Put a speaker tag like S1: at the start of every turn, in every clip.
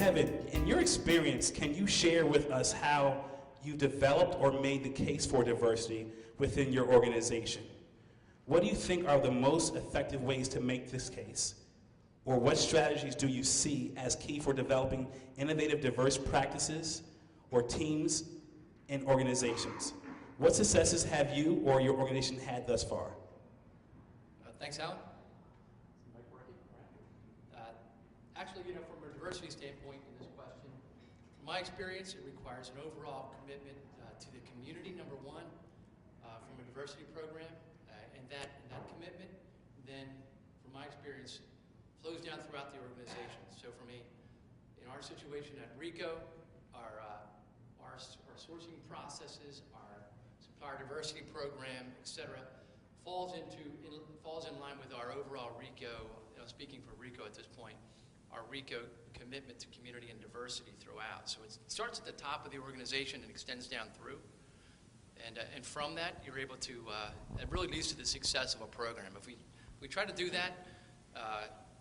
S1: Kevin, in your experience, can you share with us how you developed or made the case for diversity within your organization? What do you think are the most effective ways to make this case? Or what strategies do you see as key for developing innovative, diverse practices or teams and organizations? What successes have you or your organization had thus far?
S2: Thanks, Alan. Actually, from a diversity standpoint in this question, from my experience, it requires an overall commitment to the community, number one, from a diversity program, and that commitment, then, from my experience, flows down throughout the organization. So for me, in our situation at Ricoh, our sourcing processes, our supplier diversity program, et cetera, falls in line with our overall Ricoh, speaking for Ricoh at this point, our Ricoh commitment to community and diversity throughout. So it starts at the top of the organization and extends down through. And from that, you're able to, it really leads to the success of a program. If we try to do that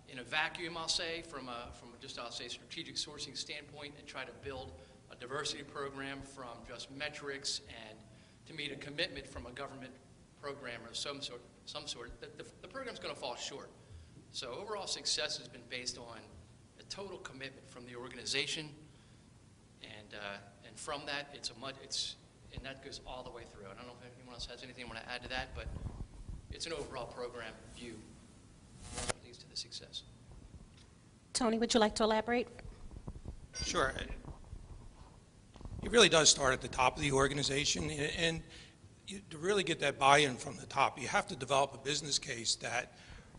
S2: in a vacuum, I'll say, from I'll say, strategic sourcing standpoint, and try to build a diversity program from just metrics and to meet a commitment from a government program or some sort, the program's going to fall short. So overall success has been based on a total commitment from the organization, and from that, and that goes all the way through. I don't know if anyone else has anything they want to add to that, but it's an overall program view that leads to the success.
S3: Tony, would you like to elaborate?
S4: Sure. It really does start at the top of the organization, and to really get that buy-in from the top, you have to develop a business case that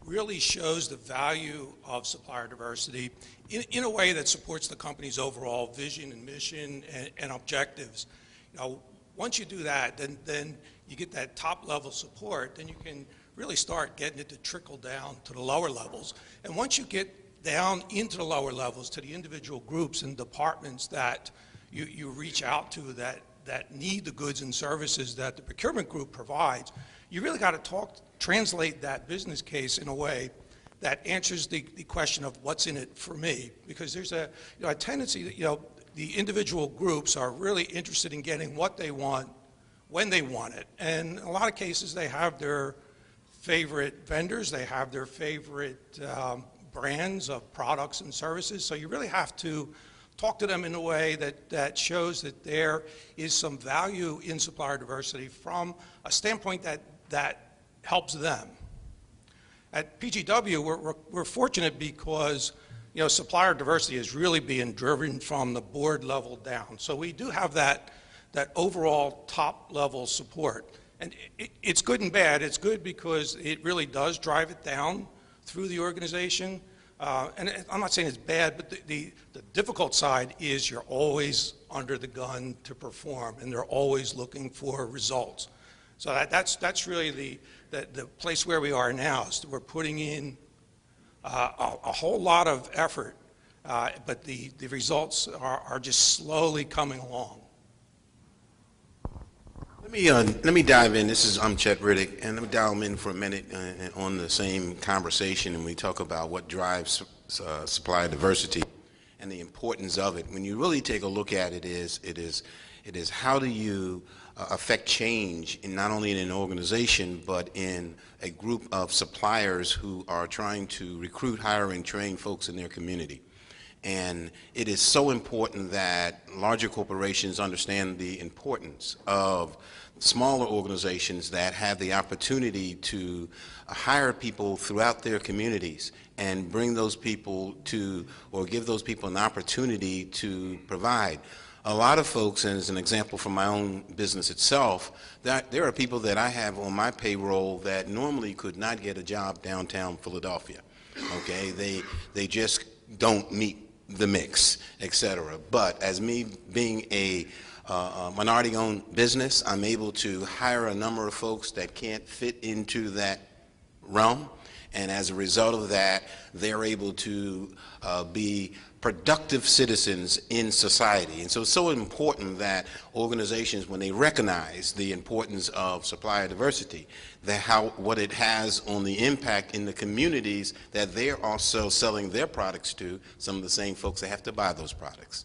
S4: really shows the value of supplier diversity in a way that supports the company's overall vision and mission and objectives. Once you do that, then you get that top-level support, then you can really start getting it to trickle down to the lower levels. And once you get down into the lower levels to the individual groups and departments that you reach out to that need the goods and services that the procurement group provides, you really got to translate that business case in a way that answers the question of what's in it for me. Because there's a tendency that, the individual groups are really interested in getting what they want when they want it. And in a lot of cases, they have their favorite vendors, they have their favorite brands of products and services. So you really have to talk to them in a way that shows that there is some value in supplier diversity from a standpoint that helps them. At PGW, we're fortunate because supplier diversity is really being driven from the board level down. So we do have that overall top level support. And it's good and bad. It's good because it really does drive it down through the organization. And I'm not saying it's bad, but the difficult side is you're always under the gun to perform, and they're always looking for results. So that's really the place where we are now. Is we're putting in a whole lot of effort, but the results are just slowly coming along.
S5: Let me dive in. I'm Chet Riddick, and let me dial in for a minute on the same conversation, and we talk about what drives supplier diversity and the importance of it. When you really take a look at it, it is how do you affect change in not only in an organization but in a group of suppliers who are trying to recruit, hire, and train folks in their community. And it is so important that larger corporations understand the importance of smaller organizations that have the opportunity to hire people throughout their communities and bring those people to, or give those people an opportunity to provide. A lot of folks, and as an example from my own business itself, that there are people that I have on my payroll that normally could not get a job downtown Philadelphia. Okay, they just don't meet the mix, etc. But as me being a minority-owned business, I'm able to hire a number of folks that can't fit into that realm, and as a result of that, they're able to be productive citizens in society. And so it's so important that organizations, when they recognize the importance of supplier diversity, what it has on the impact in the communities that they're also selling their products to, some of the same folks that have to buy those products.